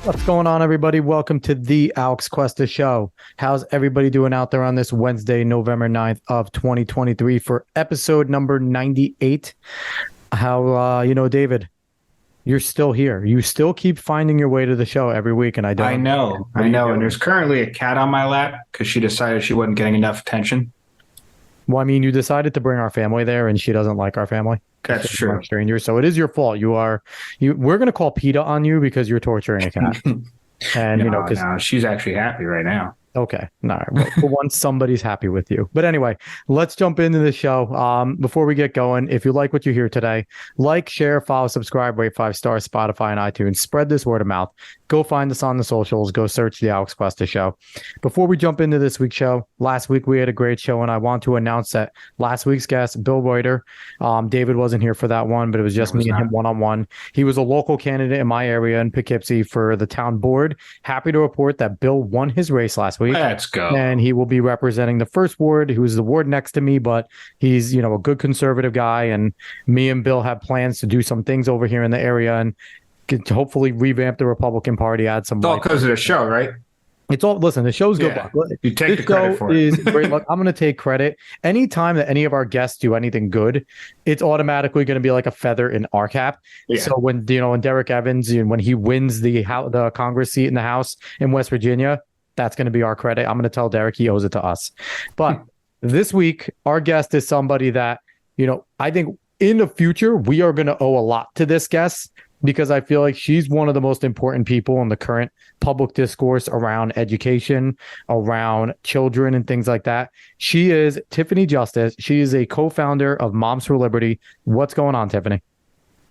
What's going on, everybody? Welcome to the Alex Cuesta Show. How's everybody doing out there on this Wednesday, November 9th of 2023 for episode number 98? David, you're still here. You still keep finding your way to the show every week, and I don't. I know. And there's currently a cat on my lap because she decided she wasn't getting enough attention. Well, I mean, you decided to bring our family there, and she doesn't like our family. That's true. Strangers, so it is your fault. We're going to call PETA on you because you're torturing a cat. And no, she's actually happy right now. Okay. All right. Well, for once, somebody's happy with you. But anyway, let's jump into the show. Before we get going, if you like what you hear today, like, share, follow, subscribe, rate 5 stars, Spotify and iTunes. Spread this word of mouth. Go find us on the socials. Go search the Alex Cuesta Show. Before we jump into this week's show, last week we had a great show, and I want to announce that last week's guest, Bill Reuter, David wasn't here for that one, but it was just me and him one-on-one. He was a local candidate in my area in Poughkeepsie for the town board. Happy to report that Bill won his race last week. Let's go. And he will be representing the first ward, who is the ward next to me, but he's, a good conservative guy, and me and Bill have plans to do some things over here in the area and to hopefully revamp the Republican Party, add some. It's all because of the show, right? It's all, listen, the show's good luck. You take the credit for it. Is great luck. I'm going to take credit. Anytime that any of our guests do anything good, it's automatically going to be like a feather in our cap. Yeah. So when Derek Evans, when he wins the Congress seat in the House in West Virginia, that's going to be our credit. I'm going to tell Derek he owes it to us. But this week, our guest is somebody that, I think in the future, we are going to owe a lot to this guest, because I feel like she's one of the most important people in the current public discourse around education, around children and things like that. She is Tiffany Justice. She is a co-founder of Moms for Liberty. What's going on, Tiffany?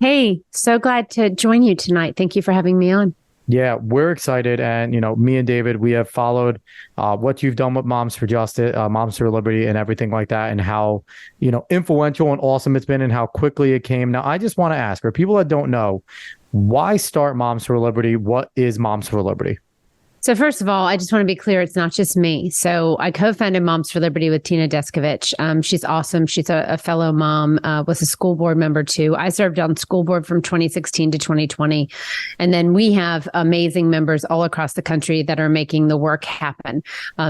Hey, so glad to join you tonight. Thank you for having me on. Yeah, we're excited. And, me and David, we have followed what you've done with Moms for Justice, Moms for Liberty and everything like that, and how, influential and awesome it's been and how quickly it came. Now, I just want to ask, for people that don't know, why start Moms for Liberty? What is Moms for Liberty? So first of all, I just want to be clear, it's not just me. So I co-founded Moms for Liberty with Tina Deskovich. She's awesome. She's a fellow mom, was a school board member too. I served on school board from 2016 to 2020. And then we have amazing members all across the country that are making the work happen.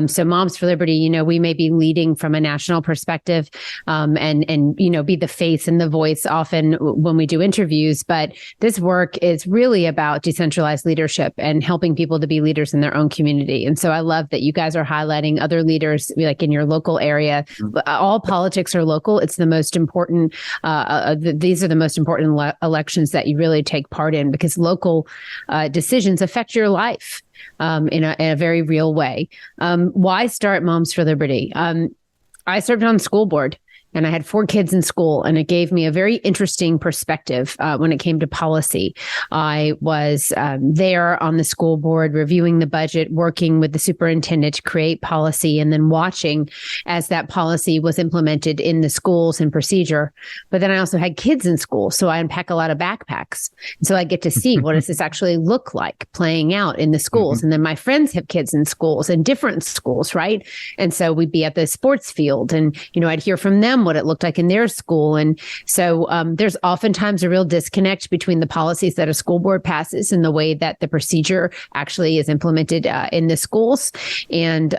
So Moms for Liberty, we may be leading from a national perspective and be the face and the voice often when we do interviews. But this work is really about decentralized leadership and helping people to be leaders in their own community. And so I love that you guys are highlighting other leaders like in your local area. All politics are local. It's the most important. These are the most important elections that you really take part in, because local decisions affect your life in a very real way. Why start Moms for Liberty? I served on school board. And I had 4 kids in school, and it gave me a very interesting perspective when it came to policy. I was there on the school board reviewing the budget, working with the superintendent to create policy, and then watching as that policy was implemented in the schools and procedure. But then I also had kids in school, so I unpack a lot of backpacks. So I get to see what does this actually look like playing out in the schools. And then my friends have kids in schools, in different schools, right? And so we'd be at the sports field, and I'd hear from them what it looked like in their school. And so there's oftentimes a real disconnect between the policies that a school board passes and the way that the procedure actually is implemented in the schools. And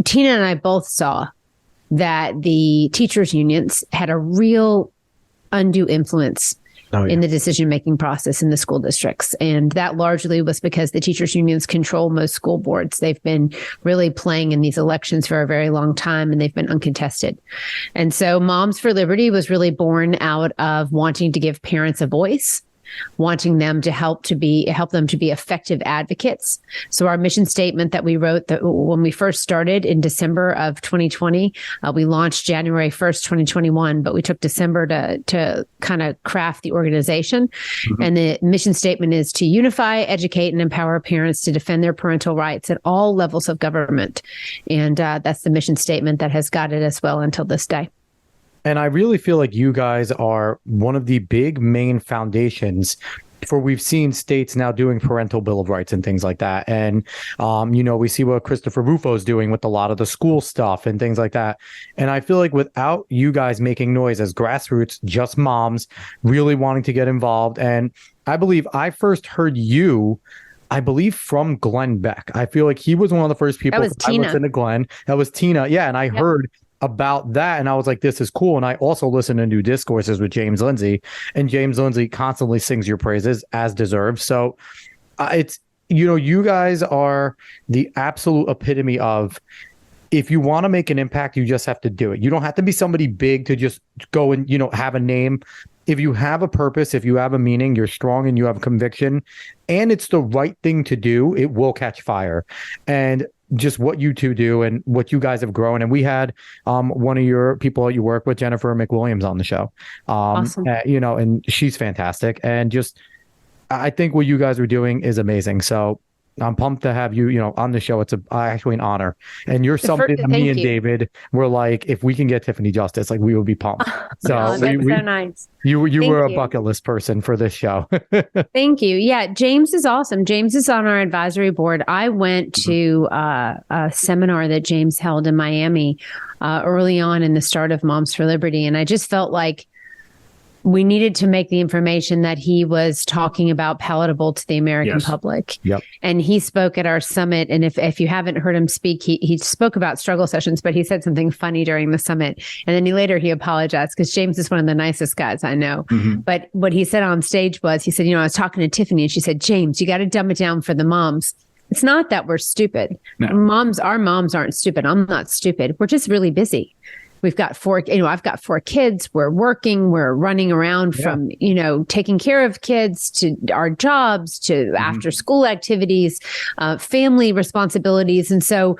Tina and I both saw that the teachers' unions had a real undue influence in the decision-making process in the school districts. And that largely was because the teachers' unions control most school boards. They've been really playing in these elections for a very long time, and they've been uncontested. And so Moms for Liberty was really born out of wanting to give parents a voice, wanting them to help them to be effective advocates. So our mission statement that we wrote when we first started in December of 2020, we launched January 1st, 2021, but we took December to kind of craft the organization. And the mission statement is to unify, educate, and empower parents to defend their parental rights at all levels of government. And that's the mission statement that has guided us well until this day. And I really feel like you guys are one of the big main foundations for we've seen states now doing parental bill of rights and things like that. And, we see what Christopher Rufo is doing with a lot of the school stuff and things like that. And I feel like without you guys making noise as grassroots, just moms really wanting to get involved. And I believe I first heard you, from Glenn Beck. I feel like he was one of the first people that was Tina. I listened to Glenn. That was Tina. Yeah. And I heard about that. And I was like, this is cool. And I also listen to New Discourses with James Lindsay, and James Lindsay constantly sings your praises, as deserved. So it's, you guys are the absolute epitome of, if you want to make an impact, you just have to do it. You don't have to be somebody big to just go and, have a name. If you have a purpose, if you have a meaning, you're strong and you have conviction, and it's the right thing to do, it will catch fire. And just what you two do and what you guys have grown. And we had one of your people that you work with, Jennifer McWilliams, on the show. Awesome. And she's fantastic. And just, I think what you guys are doing is amazing. So I'm pumped to have you, on the show. It's actually an honor. And you're something that me and David were like, if we can get Tiffany Justice, like, we would be pumped. So that's so nice. You were a bucket list person for this show. Thank you. Yeah, James is awesome. James is on our advisory board. I went to a seminar that James held in Miami early on in the start of Moms for Liberty. And I just felt like we needed to make the information that he was talking about palatable to the American public. Yep. And he spoke at our summit. And if you haven't heard him speak, he spoke about struggle sessions, but he said something funny during the summit. And then he apologized, because James is one of the nicest guys I know. Mm-hmm. But what he said on stage was, he said, I was talking to Tiffany and she said, James, you got to dumb it down for the moms. It's not that we're stupid. No. Our moms aren't stupid. I'm not stupid. We're just really busy. We've got I've got 4 kids. We're working, we're running around from, taking care of kids to our jobs, to after school activities, family responsibilities. And so,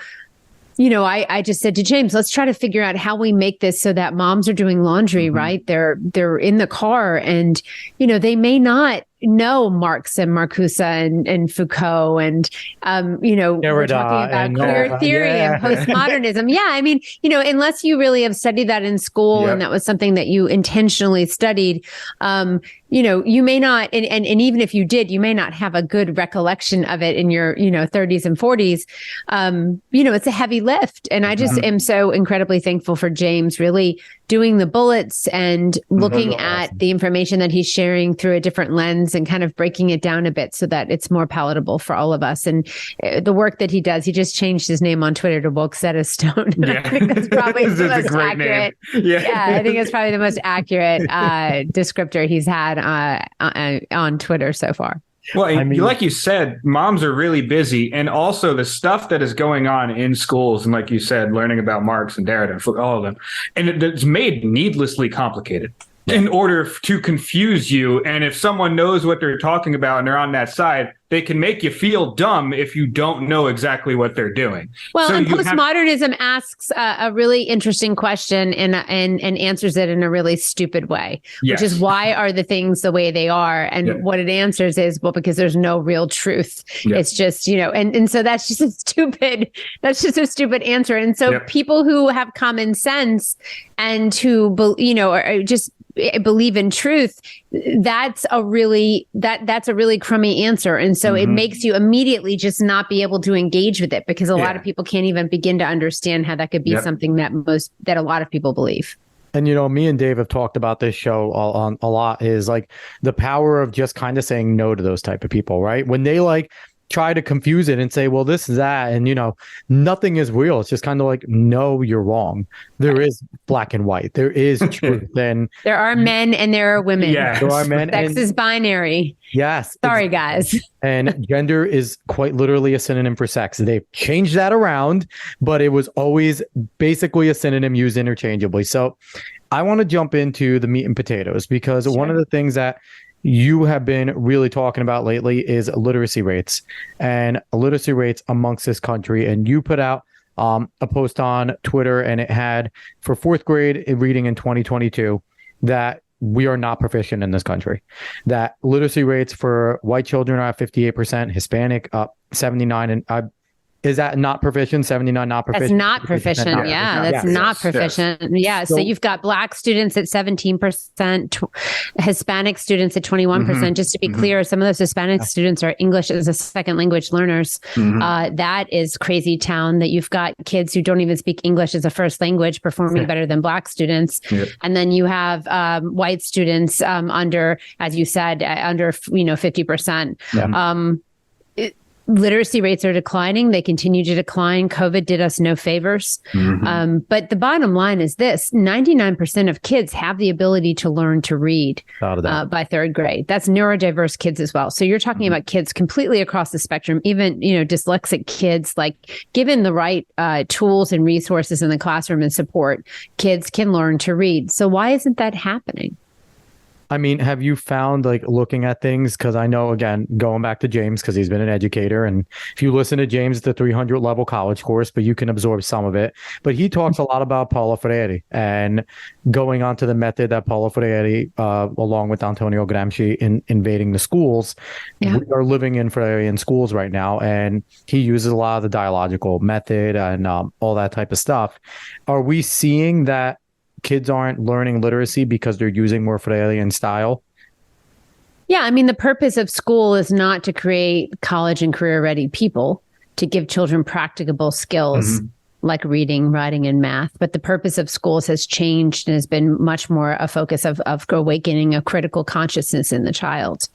I just said to James, let's try to figure out how we make this so that moms are doing laundry, right? They're in the car, and, they may not know Marx and Marcuse and Foucault and, we're talking about queer theory and postmodernism. Yeah. I mean, unless you really have studied that in school and that was something that you intentionally studied, you may not, and even if you did, you may not have a good recollection of it in your, 30s and 40s. It's a heavy lift. And I just am so incredibly thankful for James really doing the bullets and looking at the information that he's sharing through a different lens and kind of breaking it down a bit so that it's more palatable for all of us. And the work that he does, he just changed his name on Twitter to Wokeset Stone. Yeah. I think that's probably the most accurate. Yeah, I think it's probably the most accurate descriptor he's had on Twitter so far. Well, like you said, moms are really busy. And also the stuff that is going on in schools, and like you said, learning about Marx and Derrida and all of them, and it's made needlessly complicated in order to confuse you. And if someone knows what they're talking about and they're on that side, they can make you feel dumb if you don't know exactly what they're doing. Well, so and postmodernism asks a really interesting question and answers it in a really stupid way, which is, why are the things the way they are? And what it answers is, well, because there's no real truth. It's just, and so that's just a stupid answer. And so people who have common sense and who, are just believe in truth, that's a really crummy answer. And so it makes you immediately just not be able to engage with it, because a lot of people can't even begin to understand how that could be something that a lot of people believe. And, me and Dave have talked about this show on a lot, is like the power of just kind of saying no to those type of people, right? When they try to confuse it and say, well, this is that, and nothing is real. It's just kind of like, no, you're wrong. There is black and white. There is truth. Then there are men and there are women. Yeah, there are men. Sex is binary. Yes. Sorry, guys. And gender is quite literally a synonym for sex. They've changed that around, but it was always basically a synonym used interchangeably. So I want to jump into the meat and potatoes, because one of the things that you have been really talking about lately is literacy rates and literacy rates amongst this country. And you put out a post on Twitter, and it had, for 4th grade reading in 2022, that we are not proficient in this country, that literacy rates for white children are at 58%, Hispanic up 79%, and Is that not proficient? 79 not proficient? That's not proficient. That's not proficient. Yeah. So you've got Black students at 17%, Hispanic students at 21%. Just to be clear, some of those Hispanic students are English as a second language learners. That is crazy town that you've got kids who don't even speak English as a first language performing better than Black students. And then you have white students under, as you said, under 50%. Literacy rates are declining. They continue to decline. COVID did us no favors. But the bottom line is this: 99% of kids have the ability to learn to read by third grade. That's neurodiverse kids as well. So you're talking about kids completely across the spectrum, even, dyslexic kids, like given the right tools and resources in the classroom and support, kids can learn to read. So why isn't that happening? I mean, have you found, like, looking at things, because I know, again, going back to James, because he's been an educator, and if you listen to James, it's the 300 level college course, but you can absorb some of it. But he talks a lot about Paulo Freire and going on to the method that Paulo Freire, along with Antonio Gramsci, in invading the schools. We are living in Freirean schools right now, and he uses a lot of the dialogical method and all that type of stuff. Are we seeing that kids aren't learning literacy because they're using more Freirean style? Yeah, I mean, the purpose of school is not to create college and career ready people, to give children practicable skills like reading, writing, and math. But the purpose of schools has changed and has been much more a focus of awakening a critical consciousness in the child.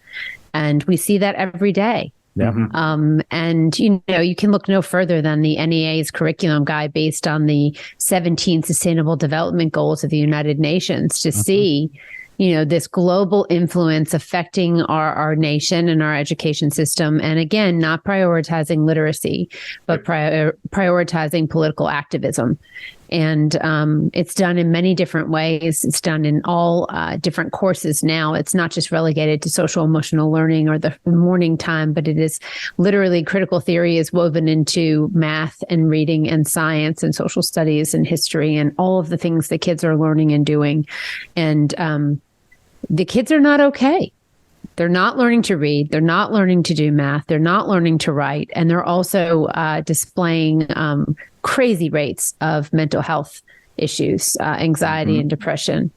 And we see that every day. And, you can look no further than the NEA's curriculum guide based on the 17 Sustainable Development Goals of the United Nations to see, this global influence affecting our nation and our education system. And again, not prioritizing literacy, but prioritizing political activism. And it's done in many different ways. It's done in all different courses now. It's not just relegated to social emotional learning or the morning time, but it is literally critical theory is woven into math and reading and science and social studies and history and all of the things that kids are learning and doing. And the kids are not okay. They're not learning to read. They're not learning to do math. They're not learning to write. And they're also displaying crazy rates of mental health issues, anxiety and depression.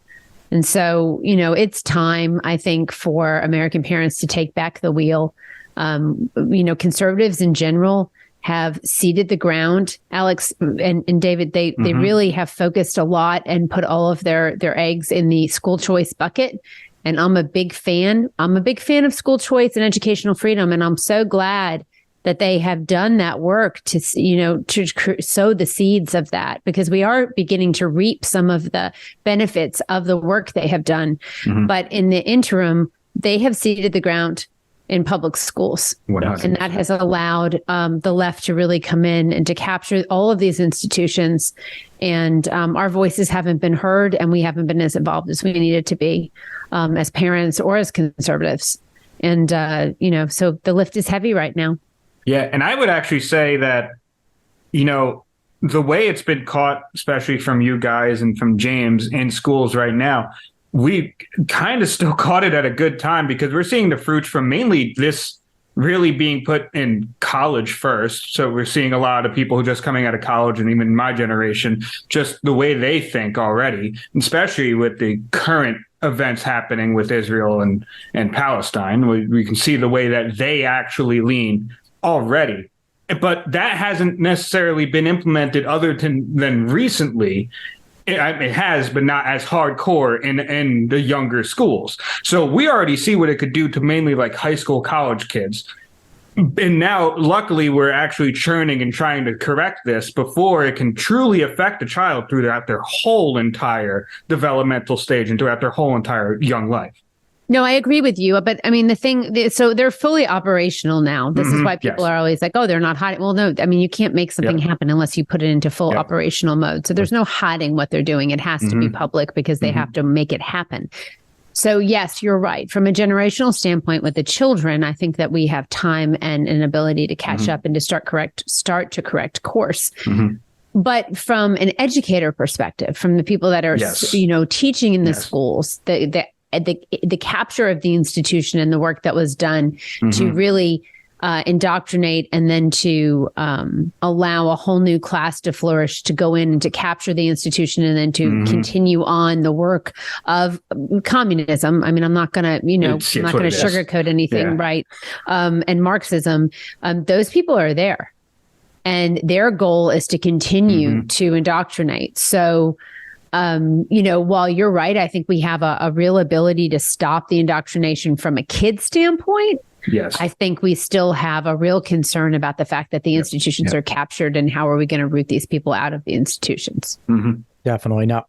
And so, it's time, I think, for American parents to take back the wheel. Conservatives in general have ceded the ground. Alex and David, they really have focused a lot and put all of their eggs in the school choice bucket. And I'm a big fan. I'm a big fan of school choice and educational freedom. And I'm so glad that they have done that work to sow the seeds of that, because we are beginning to reap some of the benefits of the work they have done. But in the interim, they have ceded the ground in public schools. 100%. And that has allowed the left to really come in and to capture all of these institutions. And our voices haven't been heard, and we haven't been as involved as we needed to be as parents or as conservatives. And, so the lift is heavy right now. Yeah. And I would actually say that, the way it's been caught, especially from you guys and from James in schools right now, we kind of still caught it at a good time, because we're seeing the fruits from mainly this really being put in college first. So we're seeing a lot of people who just coming out of college, and even my generation, just the way they think already, especially with the current events happening with Israel and Palestine. We can see the way that they actually lean already. But that hasn't necessarily been implemented other than recently. It has, but not as hardcore in the younger schools. So we already see what it could do to mainly like high school, college kids. And now, luckily, we're actually churning and trying to correct this before it can truly affect a child throughout their whole entire developmental stage and throughout their whole entire young life. No, I agree with you. But I mean, so they're fully operational now. This is why people are always like, oh, they're not hiding. Well, no, I mean, you can't make something happen unless you put it into full operational mode. So there's no hiding what they're doing. It has to be public, because they have to make it happen. So yes, you're right. From a generational standpoint with the children, I think that we have time and an ability to catch up and to start to correct course. But from an educator perspective, from the people that are, teaching in the schools, the capture of the institution and the work that was done to really indoctrinate and then to allow a whole new class to flourish, to go in and to capture the institution and then to continue on the work of communism. I mean, I'm not going to, I'm not going to sugarcoat anything, right? And Marxism, those people are there. And their goal is to continue to indoctrinate. So, while you're right, I think we have a real ability to stop the indoctrination from a kid standpoint. Yes. I think we still have a real concern about the fact that the institutions are captured, and how are we going to root these people out of the institutions? Definitely. Now,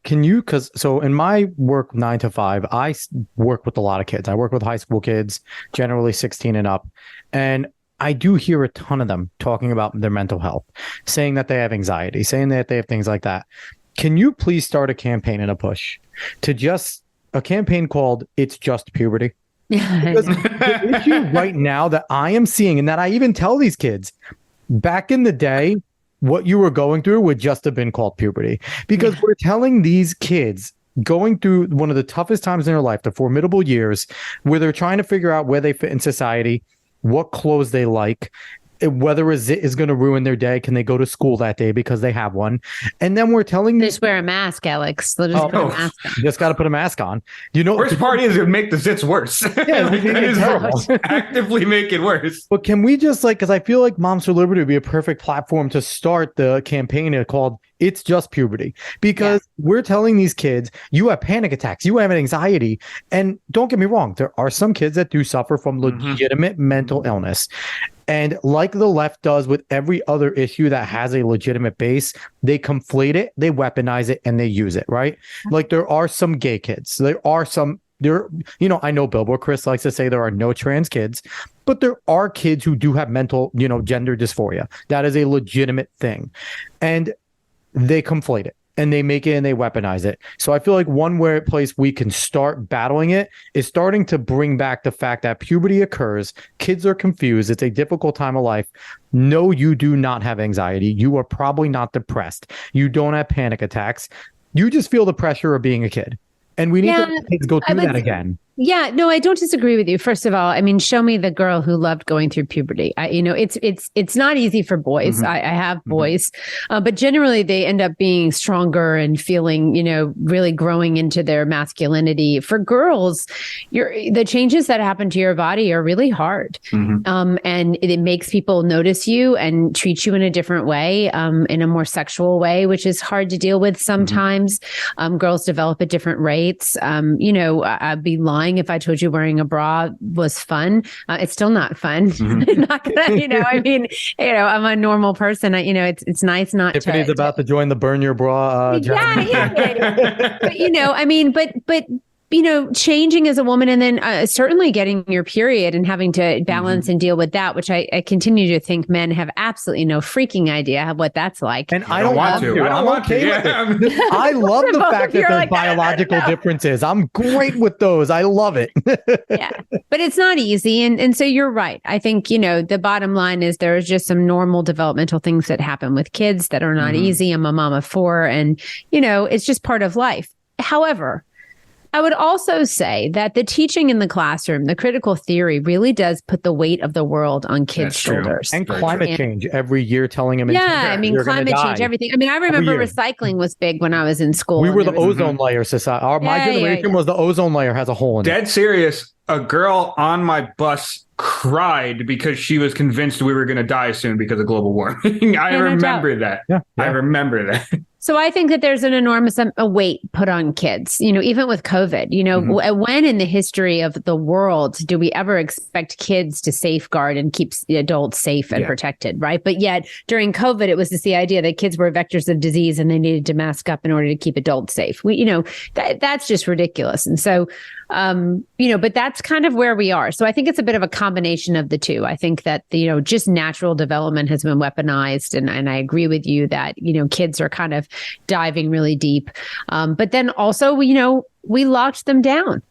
so in my work 9 to 5, I work with a lot of kids. I work with high school kids, generally 16 and up. And I do hear a ton of them talking about their mental health, saying that they have anxiety, saying that they have things like that. Can you please start a campaign and a push a campaign called It's Just Puberty? Because the issue right now that I am seeing, and that I even tell these kids, back in the day, what you were going through would just have been called puberty. Because we're telling these kids going through one of the toughest times in their life, the formidable years, where they're trying to figure out where they fit in society, what clothes they like, whether it is going to ruin their day. Can they go to school that day because they have one? And then we're telling them, just wear a mask, Alex. They'll just put a mask on. You just got to put a mask on. Worst part is it make the zits worse. Yeah, actively make it worse. But can we just because I feel like Moms for Liberty would be a perfect platform to start the campaign called It's Just Puberty, because we're telling these kids, you have panic attacks, you have anxiety. And don't get me wrong, there are some kids that do suffer from legitimate mental illness. And like the left does with every other issue that has a legitimate base, they conflate it, they weaponize it, and they use it, right? Like there are some gay kids. I know Billboard Chris likes to say there are no trans kids, but there are kids who do have mental, gender dysphoria. That is a legitimate thing. And they conflate it. And they make it and they weaponize it. So I feel like one place we can start battling it is starting to bring back the fact that puberty occurs. Kids are confused. It's a difficult time of life. No, you do not have anxiety. You are probably not depressed. You don't have panic attacks. You just feel the pressure of being a kid. And we need to let kids go through that again. Yeah, no, I don't disagree with you. First of all, I mean, show me the girl who loved going through puberty. It's not easy for boys. I have boys, but generally they end up being stronger and feeling, really growing into their masculinity. For girls, the changes that happen to your body are really hard, and it makes people notice you and treat you in a different way, in a more sexual way, which is hard to deal with sometimes. Girls develop at different rates. I'd be lying if I told you wearing a bra was fun. It's still not fun. Not gonna, I'm a normal person. It's nice not Tiffany's to. about to join the Burn Your Bra. Yeah. But changing as a woman, and then certainly getting your period and having to balance and deal with that, which I continue to think men have absolutely no freaking idea what that's like. And I don't want to. I'm okay with it. I love the fact that there's biological differences. I'm great with those. I love it. Yeah, but it's not easy. And so you're right. I think, the bottom line is there's just some normal developmental things that happen with kids that are not easy. I'm a mom of 4, and, it's just part of life. However, I would also say that the teaching in the classroom, the critical theory, really does put the weight of the world on kids' shoulders. And climate change every year, telling them. Climate change, everything. I remember recycling was big when I was in school. We were the ozone layer society. My generation was the ozone layer has a hole in it. Dead serious. A girl on my bus cried because she was convinced we were going to die soon because of global warming. I remember that. Yeah. I remember that. So I think that there's an enormous weight put on kids, even with COVID. When in the history of the world do we ever expect kids to safeguard and keep the adults safe and protected, right? But yet during COVID, it was just the idea that kids were vectors of disease and they needed to mask up in order to keep adults safe. That's just ridiculous. And so, but that's kind of where we are. So I think it's a bit of a combination of the two. I think that, just natural development has been weaponized. And I agree with you that, kids are kind of diving really deep. But then also, we locked them down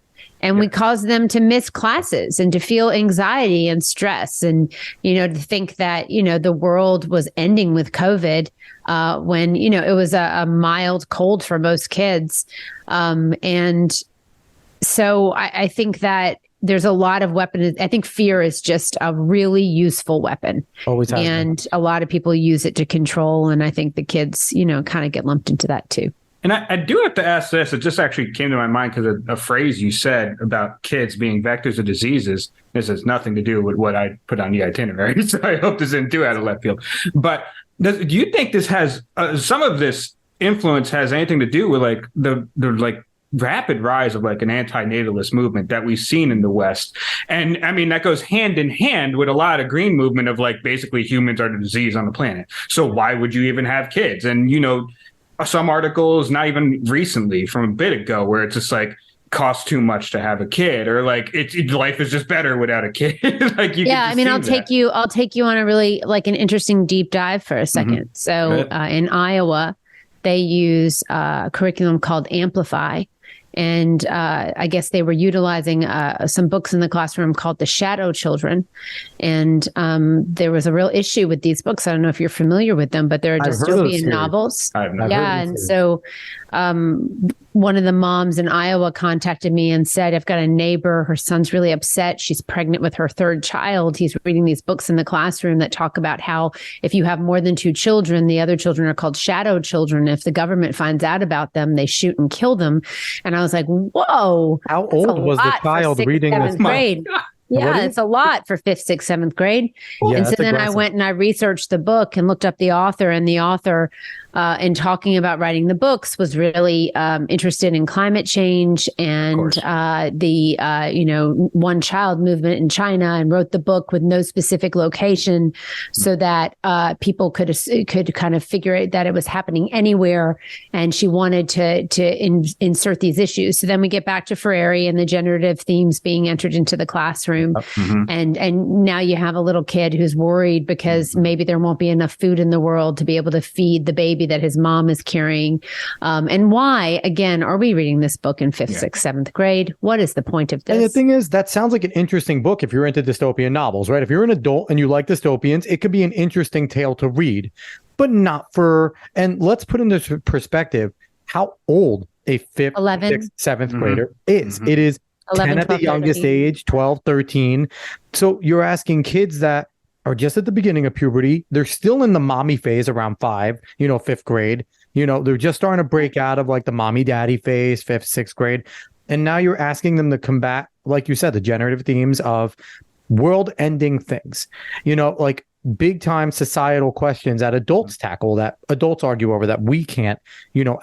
and we caused them to miss classes and to feel anxiety and stress and, to think that, the world was ending with COVID when, it was a mild cold for most kids. And so I think that there's a lot of weapons. I think fear is just a really useful weapon. Always has and been. a lot of people use it to control. And I think the kids, kind of get lumped into that too. And I do have to ask this. It just actually came to my mind because of a phrase you said about kids being vectors of diseases. This has nothing to do with what I put on the itinerary, so I hope this didn't do out of left field. But do you think this has some of this influence has anything to do with like the like rapid rise of like an anti-natalist movement that we've seen in the West? And I mean, that goes hand in hand with a lot of green movement of like basically humans are the disease on the planet. So why would you even have kids? And, some articles, not even recently, from a bit ago, where it's just like costs too much to have a kid, or like life is just better without a kid. Like I'll take you on a really like an interesting deep dive for a second. Mm-hmm. So in Iowa, they use a curriculum called Amplify. And I guess they were utilizing some books in the classroom called The Shadow Children. And there was a real issue with these books. I don't know if you're familiar with them, but they're dystopian novels. I have not. Yeah. And so one of the moms in Iowa contacted me and said, I've got a neighbor, her son's really upset. She's pregnant with her third child. He's reading these books in the classroom that talk about how if you have more than 2 children, the other children are called shadow children. If the government finds out about them, they shoot and kill them. And I was like, whoa. How old was the child reading this? Grade. Yeah, it's a lot for 5th, 6th, 7th grade. Yeah, and so then aggressive. I went and I researched the book and looked up the author, and the author in talking about writing the books was really interested in climate change and the one child movement in China, and wrote the book with no specific location so that people could kind of figure out that it was happening anywhere. And she wanted to insert these issues. So then we get back to Ferrari and the generative themes being entered into the classroom. Mm-hmm. And now you have a little kid who's worried because maybe there won't be enough food in the world to be able to feed the baby that his mom is carrying. And why, again, are we reading this book in 5th, 6th, 7th grade? What is the point of this? And the thing is, that sounds like an interesting book if you're into dystopian novels, right? If you're an adult and you like dystopians, it could be an interesting tale to read, but not for, and let's put into perspective how old a 5th, 11. 6th, 7th grader is. Mm-hmm. It is 11, 10 at the 12, youngest 13. age, 12, 13. So you're asking kids that are just at the beginning of puberty. They're still in the mommy phase around 5, 5th grade. They're just starting to break out of like the mommy daddy phase, 5th, 6th grade. And now you're asking them to combat, like you said, the generative themes of world ending things, like big time societal questions that adults tackle, that adults argue over, that we can't,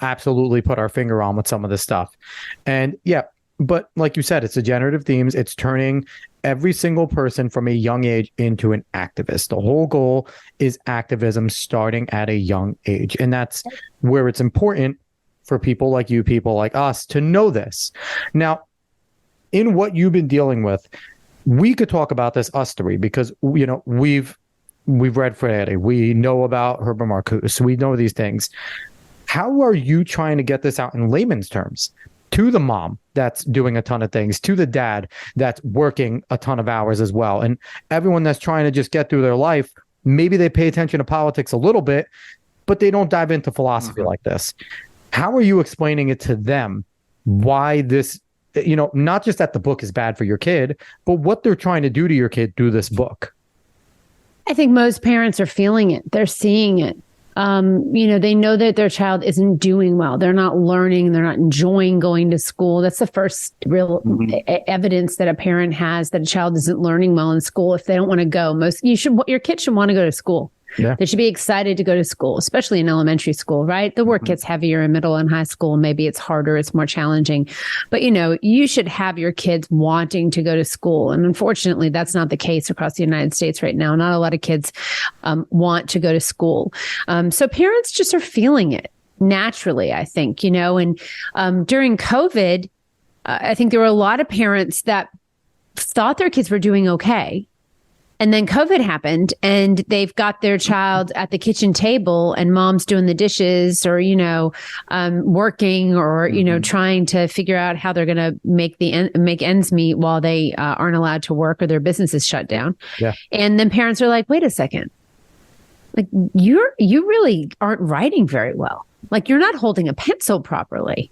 absolutely put our finger on with some of this stuff. And yeah, but like you said, it's the generative themes. It's turning every single person from a young age into an activist. The whole goal is activism starting at a young age. And that's where it's important for people like you, people like us, to know this. Now, in what you've been dealing with, we could talk about this, us three, because, we've read Freire. We know about Herbert Marcuse. We know these things. How are you trying to get this out in layman's terms to the mom that's doing a ton of things, to the dad that's working a ton of hours as well, and everyone that's trying to just get through their life? Maybe they pay attention to politics a little bit, but they don't dive into philosophy like this. How are you explaining it to them why this, not just that the book is bad for your kid, but what they're trying to do to your kid through this book? I think most parents are feeling it. They're seeing it. They know that their child isn't doing well. They're not learning. They're not enjoying going to school. That's the first real evidence that a parent has that a child isn't learning well in school. If they don't want to go, your kid should want to go to school. Yeah. They should be excited to go to school, especially in elementary school, right? The work gets heavier in middle and high school. Maybe it's harder. It's more challenging. But, you should have your kids wanting to go to school. And unfortunately, that's not the case across the United States right now. Not a lot of kids want to go to school. So parents just are feeling it naturally, I think, and during COVID, I think there were a lot of parents that thought their kids were doing okay. And then COVID happened and they've got their child at the kitchen table and mom's doing the dishes or, working or, trying to figure out how they're going to make ends meet while they aren't allowed to work or their business is shut down. Yeah. And then parents are like, wait a second, like you really aren't writing very well. Like you're not holding a pencil properly.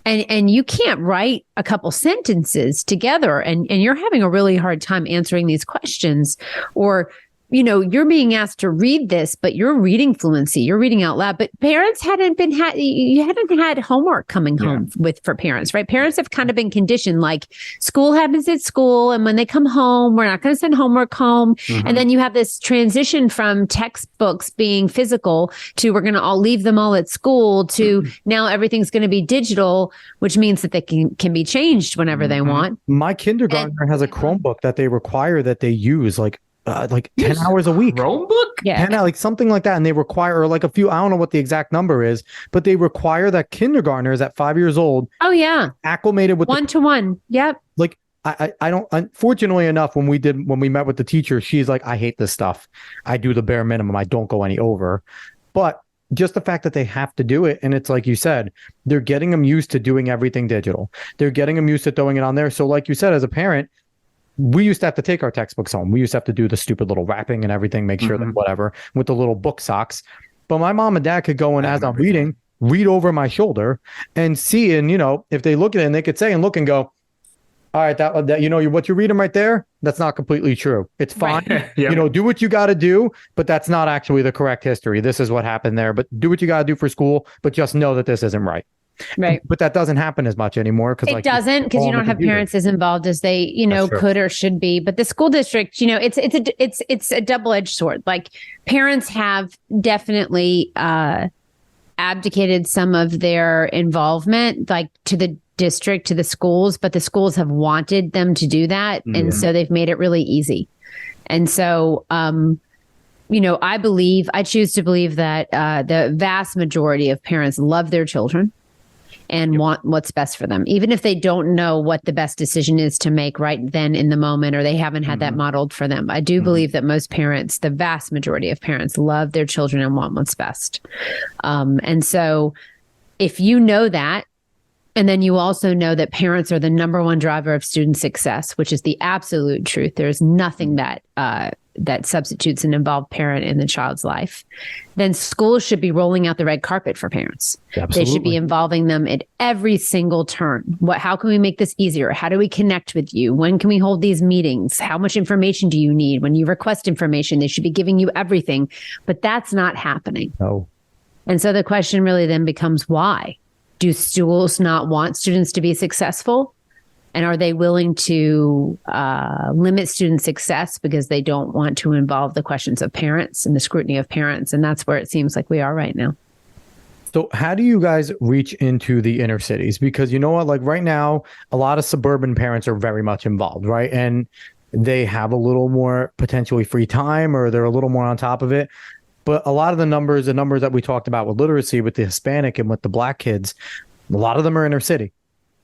And you can't write a couple sentences together and you're having a really hard time answering these questions, or you're being asked to read this, but you're reading fluency, you're reading out loud, but parents you hadn't had homework coming home for parents, right? Parents have kind of been conditioned, like school happens at school. And when they come home, we're not going to send homework home. Mm-hmm. And then you have this transition from textbooks being physical to we're going to all leave them all at school to now everything's going to be digital, which means that they can be changed whenever they want. My kindergartner has a Chromebook that they require that they use like 10 hours a week. Chromebook? Yeah. 10, like something like that. And they require like a few, I don't know what the exact number is, but they require that kindergartners at 5 years old. Oh yeah. Acclimated with one-to-one. Yep. Like I don't, unfortunately enough, when we met with the teacher, she's like, I hate this stuff. I do the bare minimum. I don't go any over. But just the fact that they have to do it. And it's like you said, they're getting them used to doing everything digital. They're getting them used to throwing it on there. So like you said, as a parent, we used to have to take our textbooks home. We used to have to do the stupid little wrapping and everything, make sure that whatever with the little book socks. But my mom and dad could go in as I'm reading, read over my shoulder and see. And, if they look at it and they could say and look and go, all right, that what you're reading right there, that's not completely true. It's fine. Right. Yep. Do what you got to do, but that's not actually the correct history. This is what happened there, but do what you got to do for school, but just know that this isn't right. Right. But that doesn't happen as much anymore because it doesn't, because you don't have parents as involved as they, could or should be. But the school district, it's a double-edged sword. Like parents have definitely abdicated some of their involvement, like to the district, to the schools, but the schools have wanted them to do that. And so they've made it really easy. And so, I choose to believe that the vast majority of parents love their children and want what's best for them, even if they don't know what the best decision is to make right then in the moment, or they haven't had that modeled for them. I do believe that most parents, the vast majority of parents, love their children and want what's best. And so if you know that, and then you also know that parents are the number one driver of student success, which is the absolute truth. There's nothing that substitutes an involved parent in the child's life. Then schools should be rolling out the red carpet for parents. Absolutely. They should be involving them at every single turn. How can we make this easier? How do we connect with you? When can we hold these meetings? How much information do you need? When you request information, they should be giving you everything. But that's not happening. No. And so the question really then becomes why? Do schools not want students to be successful? And are they willing to limit student success because they don't want to involve the questions of parents and the scrutiny of parents? And that's where it seems like we are right now. So how do you guys reach into the inner cities? Because like right now, a lot of suburban parents are very much involved, right? And they have a little more potentially free time, or they're a little more on top of it. But a lot of the numbers that we talked about with literacy, with the Hispanic and with the Black kids, a lot of them are inner city.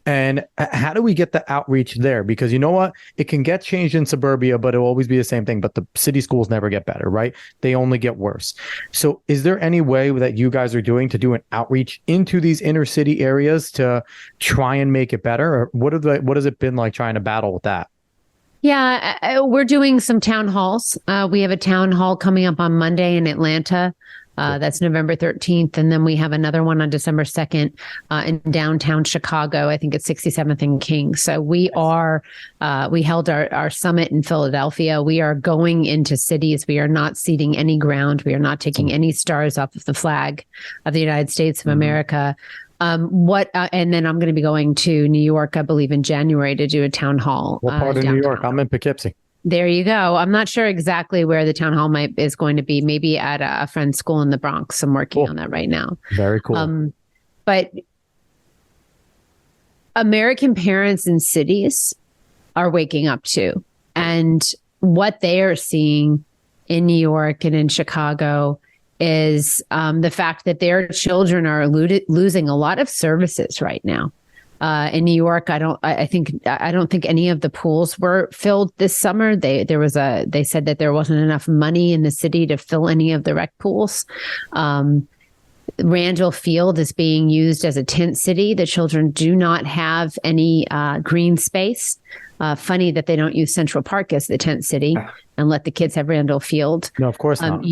And how do we get the outreach there? Because you know what? It can get changed in suburbia, but it'll always be the same thing. But the city schools never get better, right? They only get worse. So is there any way that you guys are doing to do an outreach into these inner city areas to try and make it better? Or what has it been like trying to battle with that? Yeah, we're doing some town halls. We have a town hall coming up on Monday in Atlanta. That's November 13th. And then we have another one on December 2nd in downtown Chicago. I think it's 67th and King. So we held our summit in Philadelphia. We are going into cities. We are not ceding any ground. We are not taking any stars off of the flag of the United States of America. And then I'm going to be going to New York, I believe, in January to do a town hall. What part of New York? I'm in Poughkeepsie. There you go. I'm not sure exactly where the town hall is going to be. Maybe at a friend's school in the Bronx. I'm working on that right now. Very cool. But American parents in cities are waking up too. And what they are seeing in New York and in Chicago is the fact that their children are losing a lot of services right now. In New York, I don't think any of the pools were filled this summer. They said that there wasn't enough money in the city to fill any of the rec pools. Randall Field is being used as a tent city. The children do not have any green space. Funny that they don't use Central Park as the tent city and let the kids have Randall Field. No, of course not.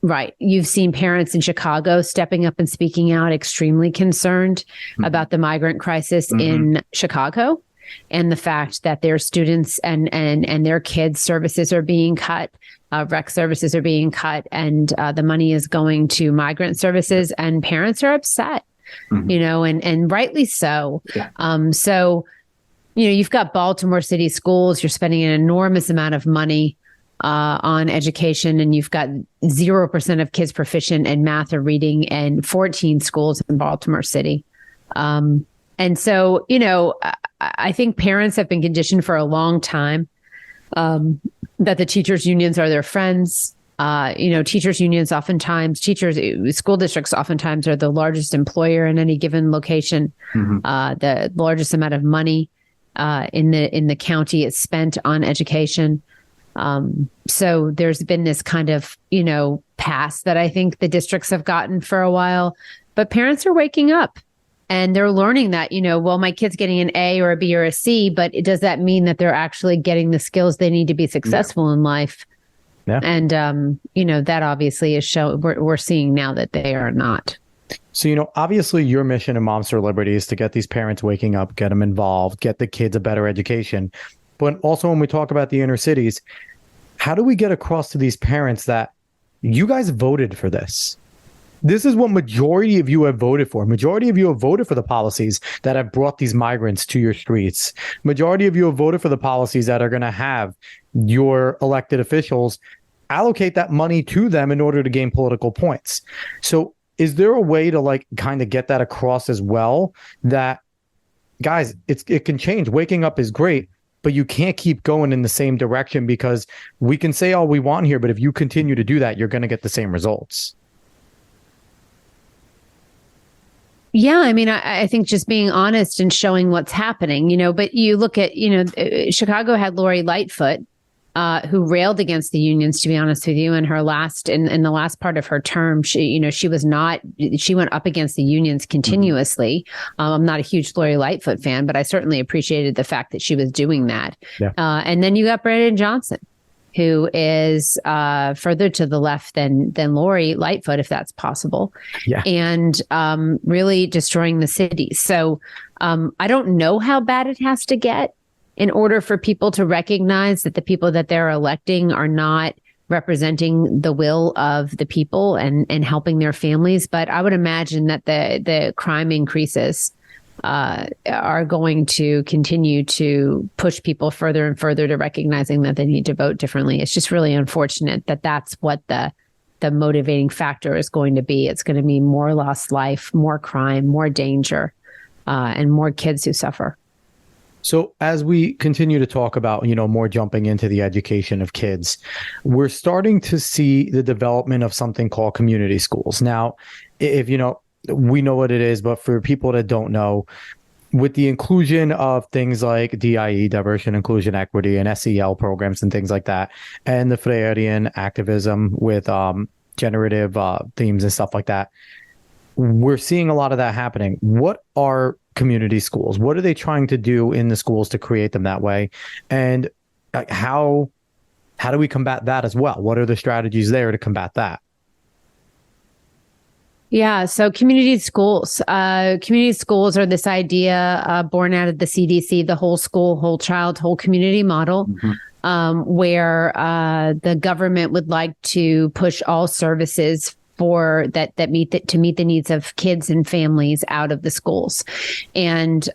Right. You've seen parents in Chicago stepping up and speaking out, extremely concerned about the migrant crisis in Chicago and the fact that their students and their kids' services are being cut, rec services are being cut, and the money is going to migrant services, and parents are upset, and rightly so. Yeah. So, you've got Baltimore City schools, you're spending an enormous amount of money on education, and you've got 0% of kids proficient in math or reading in 14 schools in Baltimore City. And so, I think parents have been conditioned for a long time that the teachers' unions are their friends. Teachers' unions school districts oftentimes are the largest employer in any given location. The largest amount of money in the county is spent on education. So there's been this kind of, pass that I think the districts have gotten for a while, but parents are waking up and they're learning that, my kid's getting an A or a B or a C, but does that mean that they're actually getting the skills they need to be successful in life? Yeah. And, that obviously is we're seeing now that they are not. So, obviously your mission in Moms for Liberty is to get these parents waking up, get them involved, get the kids a better education. But also when we talk about the inner cities, how do we get across to these parents that you guys voted for this? This is what majority of you have voted for. Majority of you have voted for the policies that have brought these migrants to your streets. Majority of you have voted for the policies that are going to have your elected officials allocate that money to them in order to gain political points. So is there a way to kind of get that across as well, that guys, it can change. Waking up is great, but you can't keep going in the same direction, because we can say all we want here, but if you continue to do that, you're going to get the same results. Yeah, I mean, I think just being honest and showing what's happening, but you look at, Chicago had Lori Lightfoot, who railed against the unions, to be honest with you, in the last part of her term. She went up against the unions continuously. I'm not a huge Lori Lightfoot fan, but I certainly appreciated the fact that she was doing that. Yeah. And then you got Brandon Johnson, who is further to the left than Lori Lightfoot, if that's possible. Yeah. And really destroying the city. So I don't know how bad it has to get in order for people to recognize that the people that they're electing are not representing the will of the people and helping their families. But I would imagine that the crime increases are going to continue to push people further and further to recognizing that they need to vote differently. It's just really unfortunate that that's what the motivating factor is going to be. It's going to be more lost life, more crime, more danger, and more kids who suffer. So as we continue to talk about, more jumping into the education of kids, we're starting to see the development of something called community schools. Now, if we know what it is, but for people that don't know, with the inclusion of things like DIE, diversity, inclusion, equity, and SEL programs and things like that, and the Freirean activism with generative themes and stuff like that, we're seeing a lot of that happening. What are community schools? What are they trying to do in the schools to create them that way? And how do we combat that as well? What are the strategies there to combat that? Yeah, so community schools are this idea born out of the CDC, the whole school, whole child, whole community model, where the government would like to push all services to meet the needs of kids and families out of the schools. And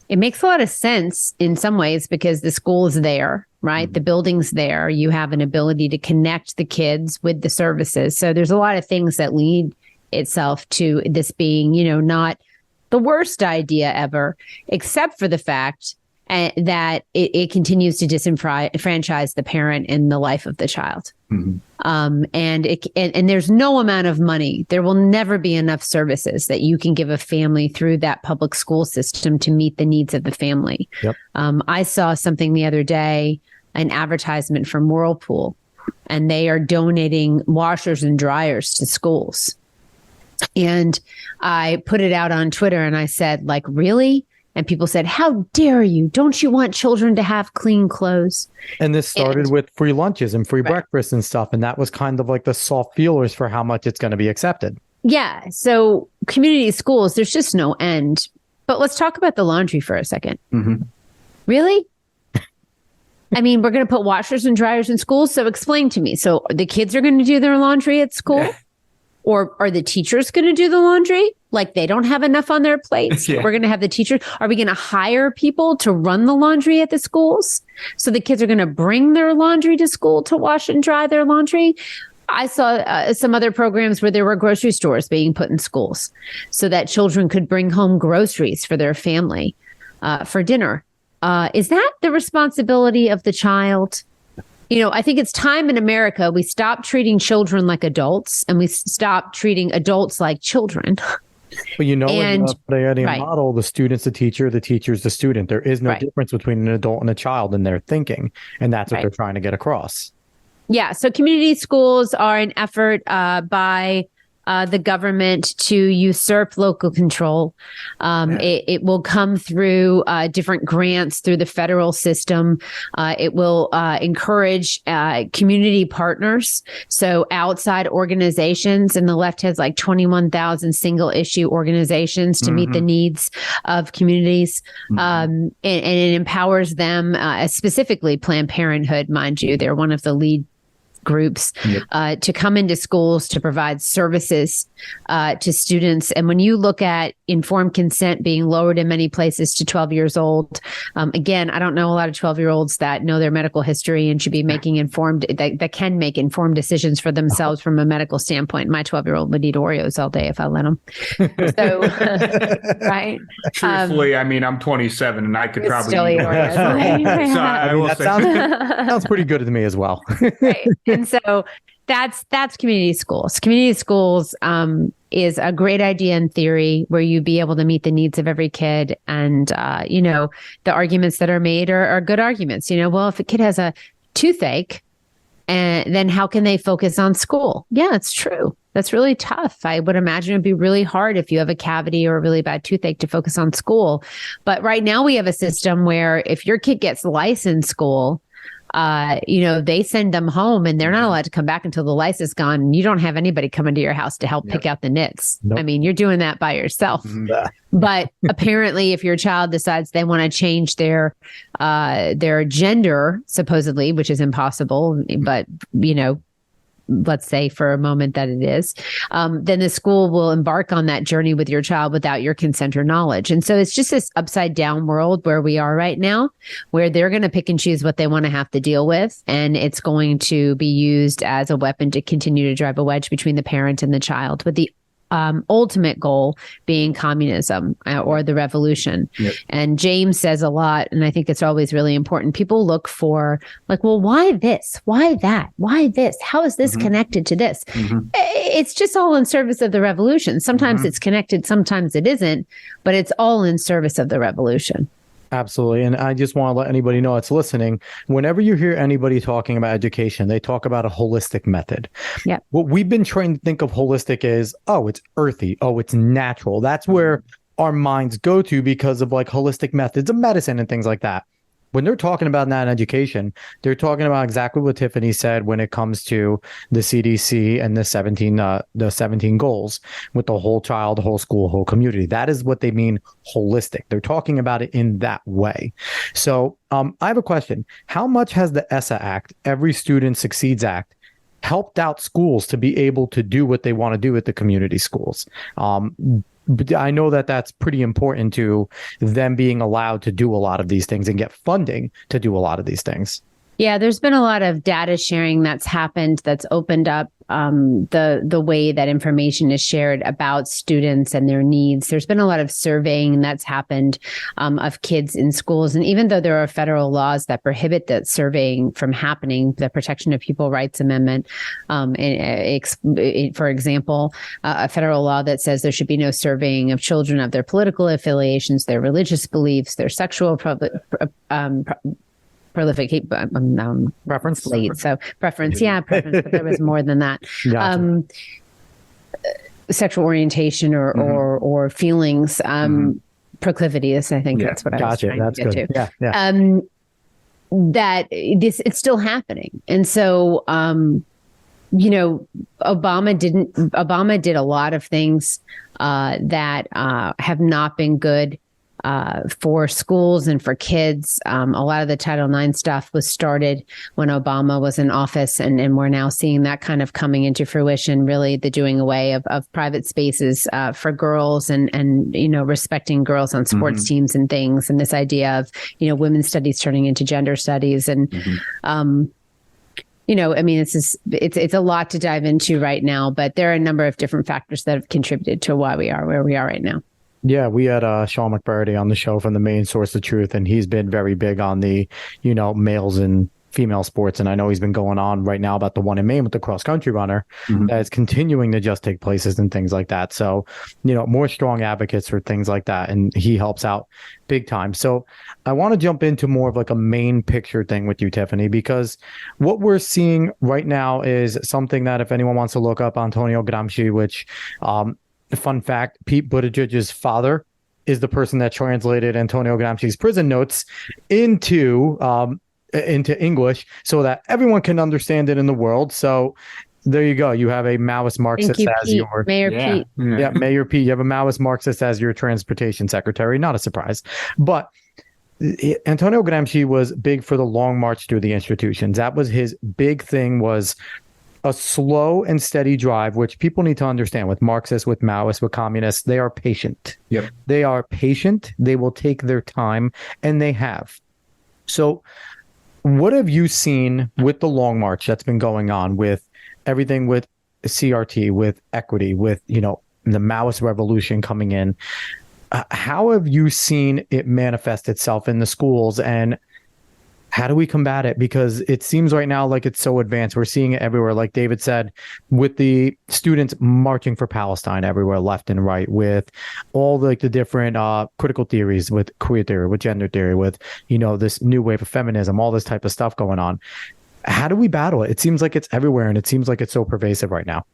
it makes a lot of sense in some ways because the school is there, right? The building's there. You have an ability to connect the kids with the services. So there's a lot of things that lead itself to this being, not the worst idea ever, except for the fact that it continues to disenfranchise the parent in the life of the child. And there's no amount of money. There will never be enough services that you can give a family through that public school system to meet the needs of the family. Yep. I saw something the other day, an advertisement from Whirlpool, and they are donating washers and dryers to schools. And I put it out on Twitter and I said, really? And people said, how dare you? Don't you want children to have clean clothes? And this started with free lunches and free breakfasts and stuff. And that was kind of like the soft feelers for how much it's going to be accepted. Yeah. So community schools, there's just no end. But let's talk about the laundry for a second. Mm-hmm. Really? I mean, we're going to put washers and dryers in schools. So explain to me. So the kids are going to do their laundry at school? Yeah. Or are the teachers going to do the laundry? Like they don't have enough on their plates. Yeah. We're going to have the teachers. Are we going to hire people to run the laundry at the schools? So the kids are going to bring their laundry to school to wash and dry their laundry? I saw some other programs where there were grocery stores being put in schools so that children could bring home groceries for their family for dinner. Is that the responsibility of the child? You know, I think it's time in America we stop treating children like adults and we stop treating adults like children. But in a model, the student's the teacher, the teacher's the student. There is no difference between an adult and a child in their thinking. And that's what they're trying to get across. Yeah. So community schools are an effort by the government to usurp local control. It will come through different grants through the federal system. It will encourage community partners. So outside organizations, and the left has like 21,000 single issue organizations to meet the needs of communities. And it empowers them, specifically Planned Parenthood, mind you. They're one of the lead groups to come into schools to provide services to students. And when you look at informed consent being lowered in many places to 12 years old, again, I don't know a lot of 12-year-olds that know their medical history and should be making that can make informed decisions for themselves from a medical standpoint. My 12-year-old would eat Oreos all day if I let him. So, right? Truthfully, I mean, I'm 27 and I could probably still eat Oreos. So I will say sounds pretty good to me as well. Right. And so that's community schools. Community schools is a great idea in theory where you'd be able to meet the needs of every kid. And, the arguments that are made are good arguments. Well, if a kid has a toothache, and then how can they focus on school? Yeah, it's true. That's really tough. I would imagine it'd be really hard if you have a cavity or a really bad toothache to focus on school. But right now we have a system where if your kid gets lice in school, they send them home and they're not allowed to come back until the lice is gone. And you don't have anybody coming to your house to help pick out the nits. Nope. I mean, you're doing that by yourself. But apparently, if your child decides they want to change their gender, supposedly, which is impossible, but let's say for a moment that it is, then the school will embark on that journey with your child without your consent or knowledge. And so it's just this upside down world where we are right now, where they're going to pick and choose what they want to have to deal with. And it's going to be used as a weapon to continue to drive a wedge between the parent and the child, with the ultimate goal being communism or the revolution. Yep. And James says a lot, and I think it's always really important. People look for like, well, why this? Why that? Why this? How is this connected to this? It's just all in service of the revolution. Sometimes it's connected, sometimes it isn't, but it's all in service of the revolution. Absolutely. And I just want to let anybody know that's listening, whenever you hear anybody talking about education, they talk about a holistic method. Yeah. What we've been trained to think of holistic is, oh, it's earthy. Oh, it's natural. That's where our minds go to because of like holistic methods of medicine and things like that. When they're talking about that in education, they're talking about exactly what Tiffany said when it comes to the CDC and the 17 goals with the whole child, the whole school, whole community. That is what they mean holistic. They're talking about it in that way. So I have a question. How much has the ESSA Act, Every Student Succeeds Act, helped out schools to be able to do what they want to do at the community schools? But I know that that's pretty important to them being allowed to do a lot of these things and get funding to do a lot of these things. Yeah, there's been a lot of data sharing that's happened that's opened up the way that information is shared about students and their needs. There's been a lot of surveying that's happened of kids in schools. And even though there are federal laws that prohibit that surveying from happening, the Protection of People Rights Amendment, for example, a federal law that says there should be no surveying of children of their political affiliations, their religious beliefs, their sexual preference. So preference, preference, but there was more than that. Gotcha. Sexual orientation or feelings. proclivities. I think that's what I was trying to get to. Yeah, yeah. That it's still happening. And so, Obama did a lot of things that have not been good for schools and for kids. A lot of the Title IX stuff was started when Obama was in office, and we're now seeing that kind of coming into fruition, really the doing away of private spaces for girls and respecting girls on sports teams and things. And this idea of, women's studies turning into gender studies. And, it's a lot to dive into right now, but there are a number of different factors that have contributed to why we are where we are right now. Yeah, we had Sean McBurney on the show from the Main Source of Truth, and he's been very big on the, males and female sports. And I know he's been going on right now about the one in Maine with the cross country runner that's continuing to just take places and things like that. So, more strong advocates for things like that. And he helps out big time. So I want to jump into more of like a main picture thing with you, Tiffany, because what we're seeing right now is something that if anyone wants to look up Antonio Gramsci, which, fun fact, Pete Buttigieg's father is the person that translated Antonio Gramsci's prison notes into English so that everyone can understand it in the world. So there you go. You have a Maoist Marxist as your Mayor Pete. Yeah, Mayor Pete. You have a Maoist Marxist as your transportation secretary. Not a surprise. But Antonio Gramsci was big for the long march through the institutions. That was his big thing, was a slow and steady drive, which people need to understand with Marxists, with Maoists, with communists. They are patient. Yep. They are patient. They will take their time, and they have. So what have you seen with the long march that's been going on with everything with CRT, with equity, with, the Maoist revolution coming in? How have you seen it manifest itself in the schools, and how do we combat it? Because it seems right now like it's so advanced. We're seeing it everywhere. Like David said, with the students marching for Palestine everywhere, left and right, with all the different critical theories, with queer theory, with gender theory, with, this new wave of feminism, all this type of stuff going on. How do we battle it? It seems like it's everywhere, and it seems like it's so pervasive right now.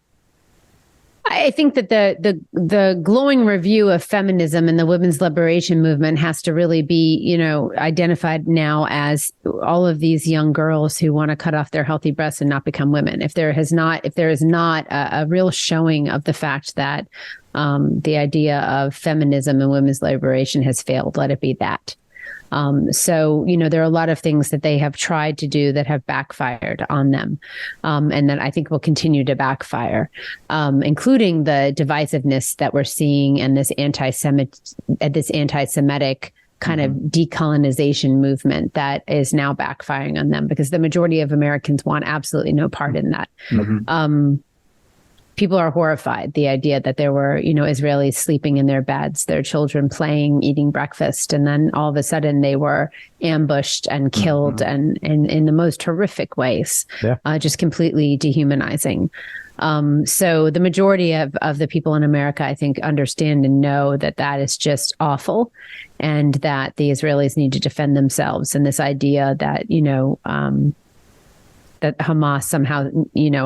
I think that the glowing review of feminism and the women's liberation movement has to really be, identified now as all of these young girls who want to cut off their healthy breasts and not become women. If there is not a real showing of the fact that the idea of feminism and women's liberation has failed, let it be that. So, there are a lot of things that they have tried to do that have backfired on them, and that I think will continue to backfire, including the divisiveness that we're seeing and this anti-Semitic kind of decolonization movement that is now backfiring on them, because the majority of Americans want absolutely no part in that. People are horrified. The idea that there were, Israelis sleeping in their beds, their children playing, eating breakfast, and then all of a sudden they were ambushed and killed, and in the most horrific ways, just completely dehumanizing. So the majority of the people in America, I think, understand and know that that is just awful, and that the Israelis need to defend themselves. And this idea that, that Hamas somehow,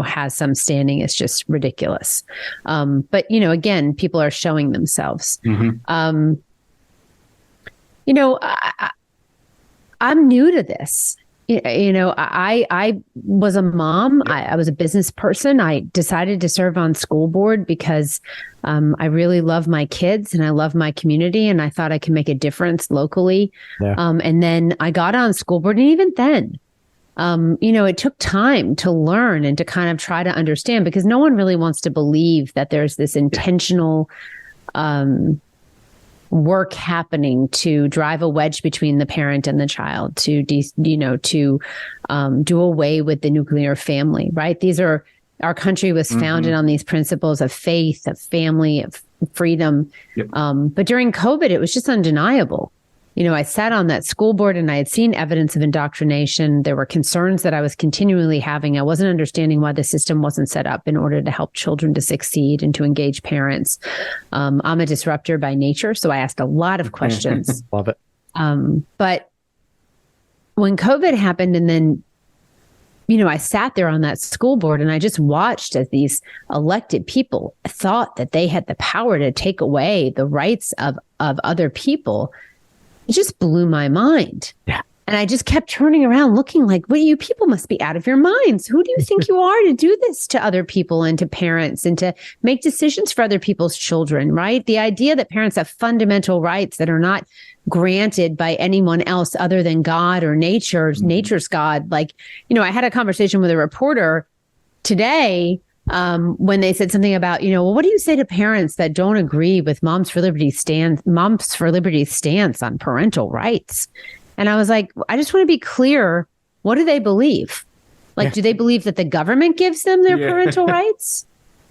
has some standing is just ridiculous. But, again, people are showing themselves. I'm new to this. I was a mom. I was a business person. I decided to serve on school board because I really love my kids and I love my community, and I thought I could make a difference locally. Yeah. And then I got on school board, and even then, it took time to learn and to kind of try to understand, because no one really wants to believe that there's this intentional work happening to drive a wedge between the parent and the child, to do away with the nuclear family, right? Our country was founded on these principles of faith, of family, of freedom. Yep. But during COVID, it was just undeniable. I sat on that school board and I had seen evidence of indoctrination. There were concerns that I was continually having. I wasn't understanding why the system wasn't set up in order to help children to succeed and to engage parents. I'm a disruptor by nature, so I asked a lot of questions. Love it. But when COVID happened, and then I sat there on that school board and I just watched as these elected people thought that they had the power to take away the rights of other people. It just blew my mind. Yeah. And I just kept turning around looking like, well, you people must be out of your minds. Who do you think you are to do this to other people and to parents and to make decisions for other people's children, right? The idea that parents have fundamental rights that are not granted by anyone else other than God or nature's God. Like, I had a conversation with a reporter today when they said something about, well, what do you say to parents that don't agree with Moms for Liberty's stance on parental rights? And I was like, I just want to be clear. What do they believe? Like, do they believe that the government gives them their parental rights?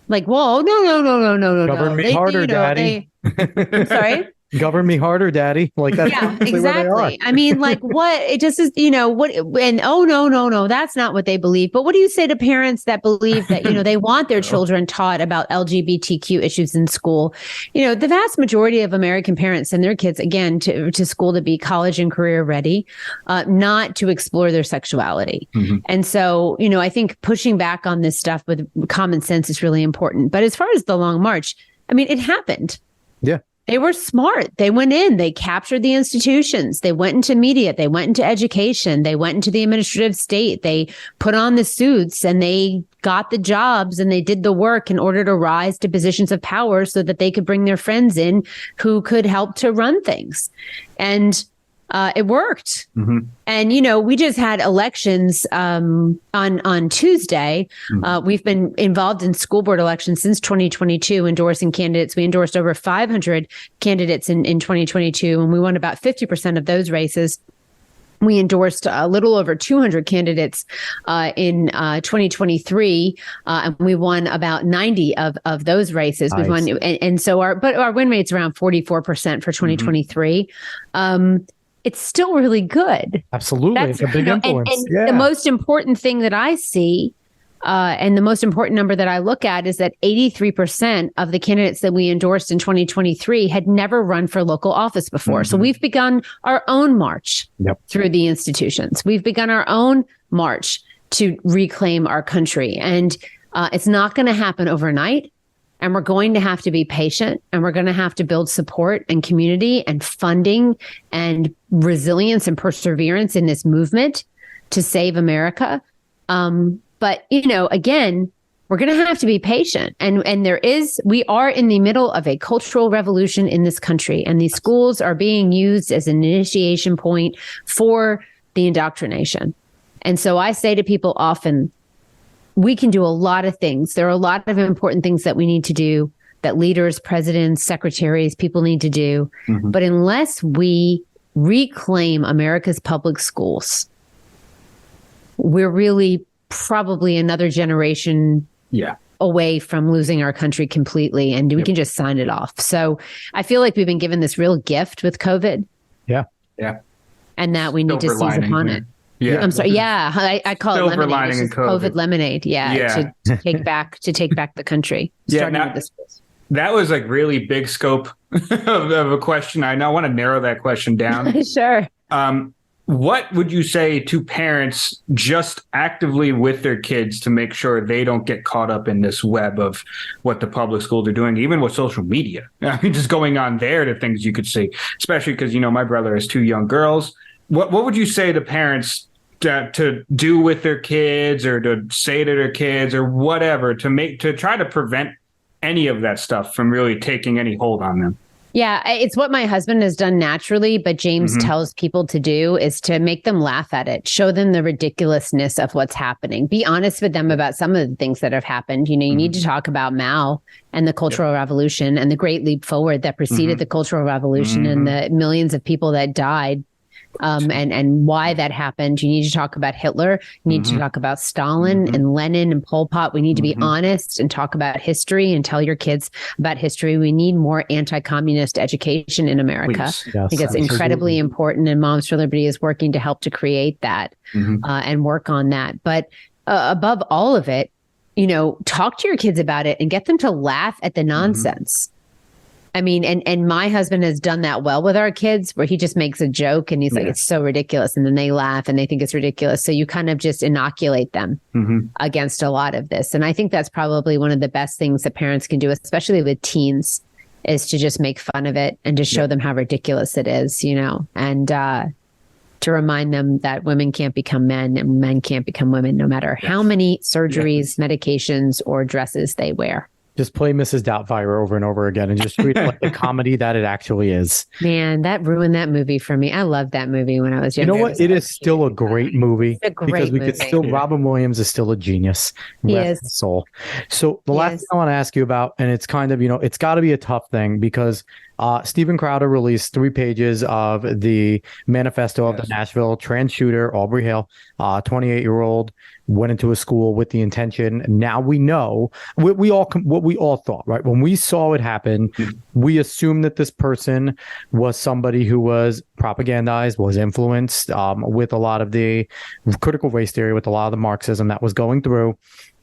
Like, whoa, no. Govern me harder, Daddy. I'm sorry? Govern me harder, Daddy. Like that's exactly. I mean, like what it just is, what, and no, that's not what they believe. But what do you say to parents that believe that, they want their children taught about LGBTQ issues in school? The vast majority of American parents send their kids, again, to school to be college and career ready, not to explore their sexuality. Mm-hmm. And so, I think pushing back on this stuff with common sense is really important. But as far as the Long March, I mean, it happened. Yeah. They were smart. They went in, they captured the institutions, they went into media, they went into education, they went into the administrative state, they put on the suits and they got the jobs and they did the work in order to rise to positions of power so that they could bring their friends in who could help to run things. And it worked. Mm-hmm. And, we just had elections on Tuesday. Mm-hmm. We've been involved in school board elections since 2022, endorsing candidates. We endorsed over 500 candidates in 2022, and we won about 50% of those races. We endorsed a little over 200 candidates in 2023, and we won about 90 of those races. Nice. We've won, and so our win rate's around 44% for 2023. Mm-hmm. It's still really good. Absolutely. It's a big influence. And the most important thing that I see, and the most important number that I look at is that 83% of the candidates that we endorsed in 2023 had never run for local office before. Mm-hmm. So we've begun our own march through the institutions. We've begun our own march to reclaim our country. And it's not going to happen overnight. And we're going to have to be patient, and we're going to have to build support and community and funding and resilience and perseverance in this movement to save America. But, again, we're going to have to be patient. And we are in the middle of a cultural revolution in this country, and these schools are being used as an initiation point for the indoctrination. And so I say to people often, we can do a lot of things. There are a lot of important things that we need to do, that leaders, presidents, secretaries, people need to do. Mm-hmm. But unless we reclaim America's public schools, we're really probably another generation away from losing our country completely. And we can just sign it off. So I feel like we've been given this real gift with COVID. Yeah. Yeah. And that we need to seize upon it. Yeah, I'm sorry. Yeah, I call it lemonade. It's COVID lemonade. Yeah, to take back the country. Now, that was like really big scope of a question. I now want to narrow that question down. Sure. What would you say to parents just actively with their kids to make sure they don't get caught up in this web of what the public schools are doing, even with social media? I mean, just going on there to things you could see, especially because my brother has 2 young girls. What would you say to parents to do with their kids, or to say to their kids, or whatever, to try to prevent any of that stuff from really taking any hold on them? Yeah, it's what my husband has done naturally, but James tells people to do is to make them laugh at it, show them the ridiculousness of what's happening, be honest with them about some of the things that have happened. You need to talk about Mao and the Cultural Revolution and the Great Leap Forward that preceded the Cultural Revolution and the millions of people that died. And why that happened. You need to talk about Hitler. You need to talk about Stalin and Lenin and Pol Pot. We need to be honest and talk about history and tell your kids about history. We need more anti-communist education in America. Yes, I think it's incredibly important, and Moms for Liberty is working to help to create that and work on that. But above all of it, talk to your kids about it and get them to laugh at the nonsense. I mean, and my husband has done that well with our kids, where he just makes a joke and he's like, it's so ridiculous. And then they laugh and they think it's ridiculous. So you kind of just inoculate them against a lot of this. And I think that's probably one of the best things that parents can do, especially with teens, is to just make fun of it and just show them how ridiculous it is, you know, and to remind them that women can't become men and men can't become women, no matter how many surgeries, medications, or dresses they wear. Just play Mrs. Doubtfire over and over again and just treat it like the comedy that it actually is. Man, that ruined that movie for me. I loved that movie when I was younger. You know what? It is still a great movie because we could still, Robin Williams is still a genius. Rest his soul. So the last thing I want to ask you about, and it's kind of, you know, it's got to be a tough thing because Steven Crowder released 3 pages of the manifesto of the Nashville trans shooter, Aubrey Hale, 28-year-old, went into a school with the intention. Now we know what we all thought, right? When we saw it happen, we assumed that this person was somebody who was propagandized, was influenced with a lot of the critical race theory, with a lot of the Marxism that was going through.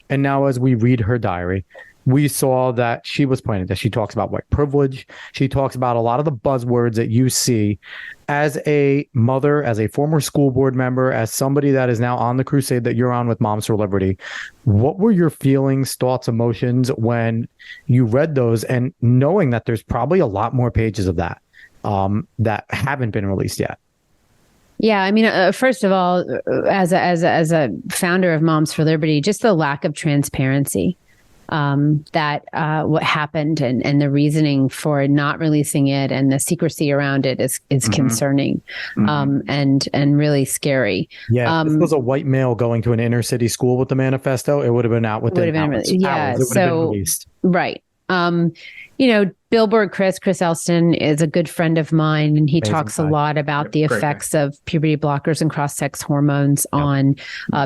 And now as we read her diary, we saw that she was pointing that she talks about white privilege. She talks about a lot of the buzzwords that you see. As a mother, as a former school board member, as somebody that is now on the crusade that you're on with Moms for Liberty, what were your feelings, thoughts, emotions when you read those, and knowing that there's probably a lot more pages of that that haven't been released yet? Yeah, I mean, first of all, as a founder of Moms for Liberty, just the lack of transparency that what happened and the reasoning for not releasing it and the secrecy around it is concerning and really scary. Yeah, if this was a white male going to an inner city school with the manifesto, it would have been out within hours. Yeah, It would have been released. Right. You know, Billboard Chris Elston is a good friend of mine, and he talks a lot about the effects of puberty blockers and cross-sex hormones on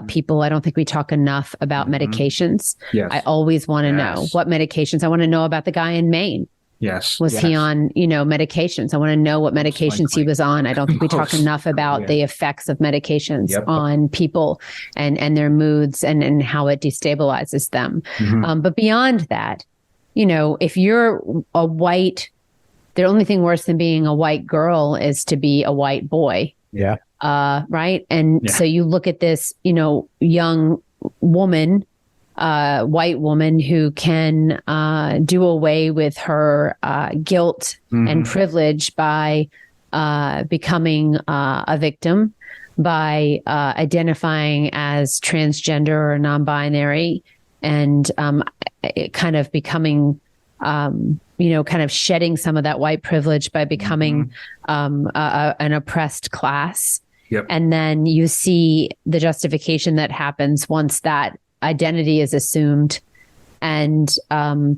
people. I don't think we talk enough about medications. Yes. I always want to know what medications. I want to know about the guy in Maine. Was he on, you know, medications? I want to know what medications he was on. I don't think we talk enough about the effects of medications on people and their moods and how it destabilizes them. But beyond that, you know, if you're a white, the only thing worse than being a white girl is to be a white boy. Yeah. Right. And so you look at this, you know, young woman, white woman who can do away with her guilt and privilege by becoming a victim, by identifying as transgender or non-binary, and kind of becoming, you know, kind of shedding some of that white privilege by becoming an oppressed class. And then you see the justification that happens once that identity is assumed, and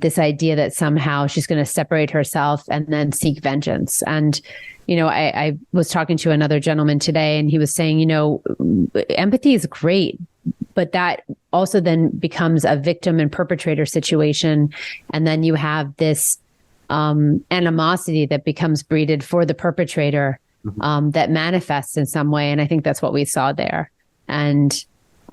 this idea that somehow she's going to separate herself and then seek vengeance. And, you know, I was talking to another gentleman today, and he was saying, you know, empathy is great, but that also then becomes a victim and perpetrator situation. And then you have this animosity that becomes breeded for the perpetrator that manifests in some way. And I think that's what we saw there. And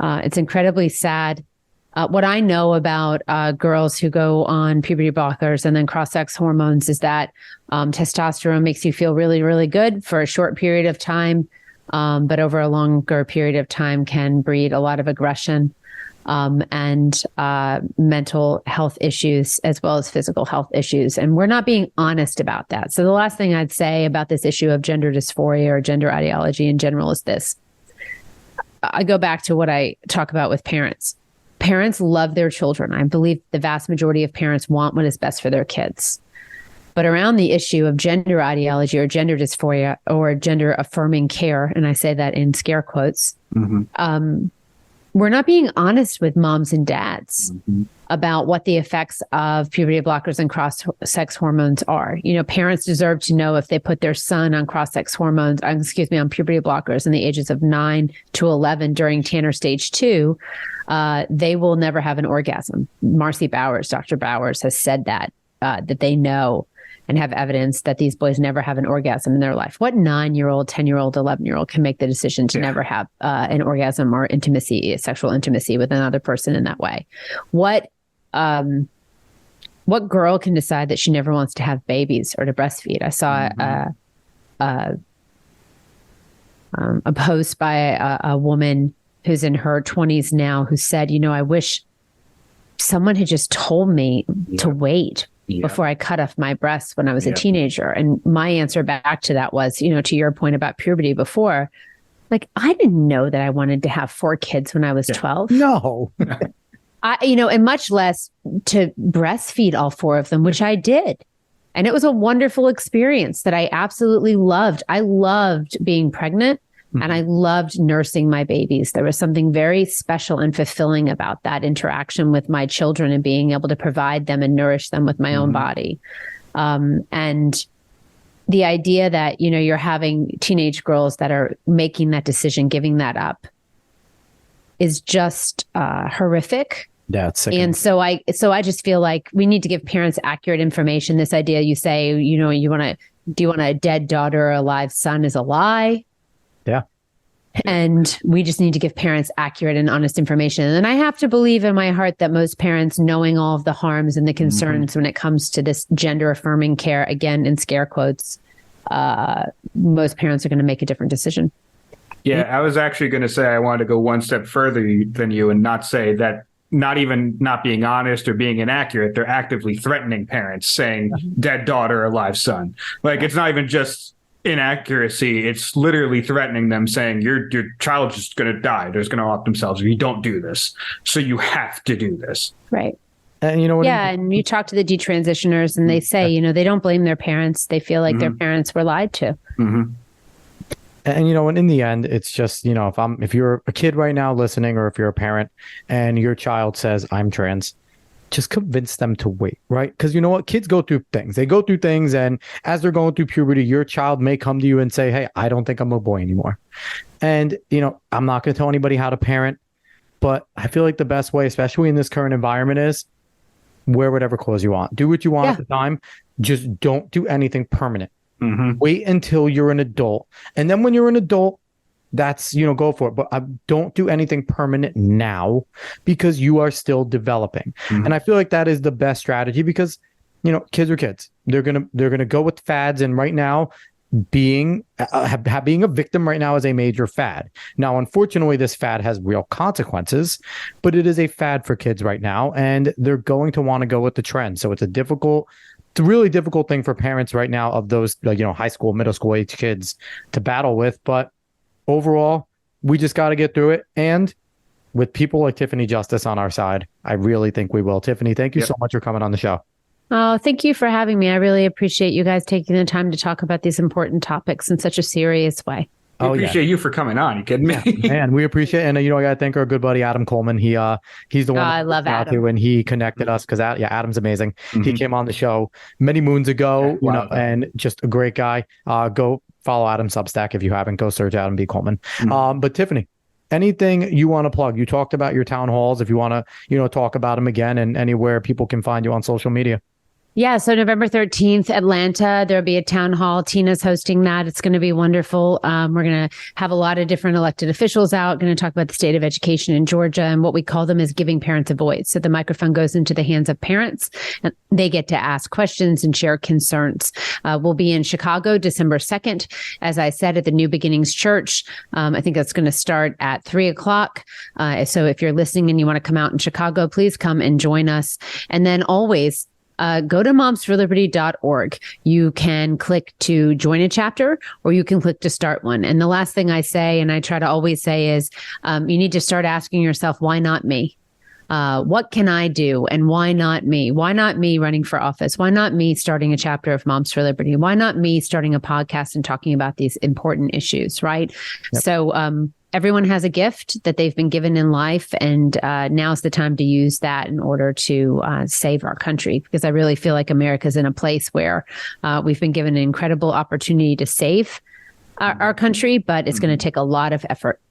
it's incredibly sad. What I know about girls who go on puberty blockers and then cross-sex hormones is that testosterone makes you feel really, really good for a short period of time. But over a longer period of time can breed a lot of aggression and mental health issues, as well as physical health issues. And we're not being honest about that. So the last thing I'd say about this issue of gender dysphoria or gender ideology in general is this. I go back to what I talk about with parents. Parents love their children. I believe the vast majority of parents want what is best for their kids. But around the issue of gender ideology or gender dysphoria or gender affirming care, and I say that in scare quotes, we're not being honest with moms and dads about what the effects of puberty blockers and cross-sex hormones are. You know, parents deserve to know if they put their son on cross-sex hormones, on puberty blockers in the ages of 9 to 11 during Tanner stage 2, they will never have an orgasm. Marcy Bowers, Dr. Bowers has said that they know and have evidence that these boys never have an orgasm in their life. What 9-year-old, 10-year-old, 11-year-old can make the decision to never have an orgasm or intimacy, sexual intimacy with another person in that way? What what girl can decide that she never wants to have babies or to breastfeed? I saw a post by a woman who's in her 20s now who said, I wish someone had just told me to wait before I cut off my breasts when I was a teenager. And my answer back to that was, to your point about puberty before, like, I didn't know that I wanted to have 4 kids when I was 12. No. And much less to breastfeed all 4 of them, which I did. And it was a wonderful experience that I absolutely loved. I loved being pregnant and I loved nursing my babies. There was something very special and fulfilling about that interaction with my children and being able to provide them and nourish them with my own body. And the idea that, you're having teenage girls that are making that decision, giving that up, is just horrific. Yeah, it's sick. And so I just feel like we need to give parents accurate information. This idea you say, do you want a dead daughter or a live son is a lie. Yeah. And we just need to give parents accurate and honest information. And I have to believe in my heart that most parents, knowing all of the harms and the concerns when it comes to this gender affirming care, again, in scare quotes, most parents are going to make a different decision. Yeah, I was actually going to say I wanted to go one step further than you and not say that, not even not being honest or being inaccurate, they're actively threatening parents, saying dead daughter or live son. Like, it's not even just inaccuracy, it's literally threatening them, saying your child's just going to die, they're just going to off themselves if you don't do this, so you have to do this. Right. And and you talk to the detransitioners and they say, they don't blame their parents. They feel like their parents were lied to. And, and in the end, it's just, if you're a kid right now listening, or if you're a parent and your child says, I'm trans, just convince them to wait, right? Because you know what? Kids go through things. They go through things. And as they're going through puberty, your child may come to you and say, hey, I don't think I'm a boy anymore. And, I'm not going to tell anybody how to parent, but I feel like the best way, especially in this current environment, is wear whatever clothes you want. Do what you want at the time. Just don't do anything permanent. Wait until you're an adult. And then when you're an adult, that's, go for it. But don't do anything permanent now, because you are still developing. And I feel like that is the best strategy, because, kids are kids. They're going to go with fads. And right now, being a victim right now is a major fad. Now, unfortunately, this fad has real consequences, but it is a fad for kids right now, and they're going to want to go with the trend. So it's a really difficult thing for parents right now of those, high school, middle school age kids to battle with. But overall, we just got to get through it. And with people like Tiffany Justice on our side, I really think we will. Tiffany, thank you so much for coming on the show. Oh, thank you for having me. I really appreciate you guys taking the time to talk about these important topics in such a serious way. I appreciate you for coming on. You kidding me? Yeah, man, we appreciate it. And, I got to thank our good buddy, Adam Coleman. He's the one I love Adam. and he connected us because, Adam's amazing. He came on the show many moons ago, and just a great guy. Go follow Adam Substack if you haven't. Go search Adam B. Coleman. But Tiffany, anything you want to plug? You talked about your town halls. If you want to, talk about them again, and anywhere people can find you on social media. Yeah. So November 13th, Atlanta, there'll be a town hall. Tina's hosting that. It's going to be wonderful. We're going to have a lot of different elected officials out, going to talk about the state of education in Georgia, and what we call them is giving parents a voice. So the microphone goes into the hands of parents and they get to ask questions and share concerns. We'll be in Chicago, December 2nd, as I said, at the New Beginnings Church. I think that's going to start at 3:00. So if you're listening and you want to come out in Chicago, please come and join us. And then always, go to momsforliberty.org. You can click to join a chapter, or you can click to start one. And the last thing I say, and I try to always say, is you need to start asking yourself, why not me? What can I do? And why not me? Why not me running for office? Why not me starting a chapter of Moms for Liberty? Why not me starting a podcast and talking about these important issues, right? Yep. So everyone has a gift that they've been given in life, and now's the time to use that in order to save our country, because I really feel like America's in a place where we've been given an incredible opportunity to save our country, but it's going to take a lot of effort.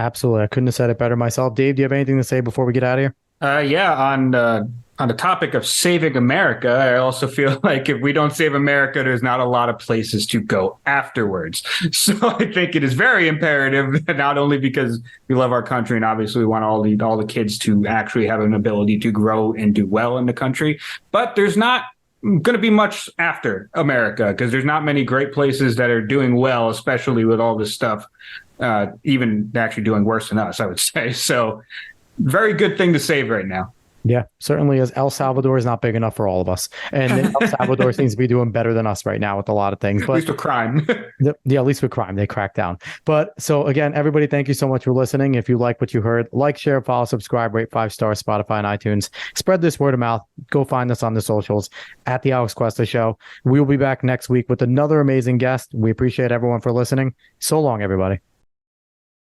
Absolutely. I couldn't have said it better myself. Dave, do you have anything to say before we get out of here? On On the topic of saving America, I also feel like if we don't save America, there's not a lot of places to go afterwards. So I think it is very imperative, not only because we love our country and obviously we want all the kids to actually have an ability to grow and do well in the country, but there's not going to be much after America because there's not many great places that are doing well, especially with all this stuff, even actually doing worse than us, I would say. So very good thing to save right now. Yeah, certainly is. El Salvador is not big enough for all of us. And El Salvador seems to be doing better than us right now with a lot of things. But at least with crime. Yeah, at least with crime. They crack down. But so again, everybody, thank you so much for listening. If you like what you heard, like, share, follow, subscribe, rate 5 stars, Spotify and iTunes. Spread this word of mouth. Go find us on the socials at The Alex Cuesta Show. We will be back next week with another amazing guest. We appreciate everyone for listening. So long, everybody.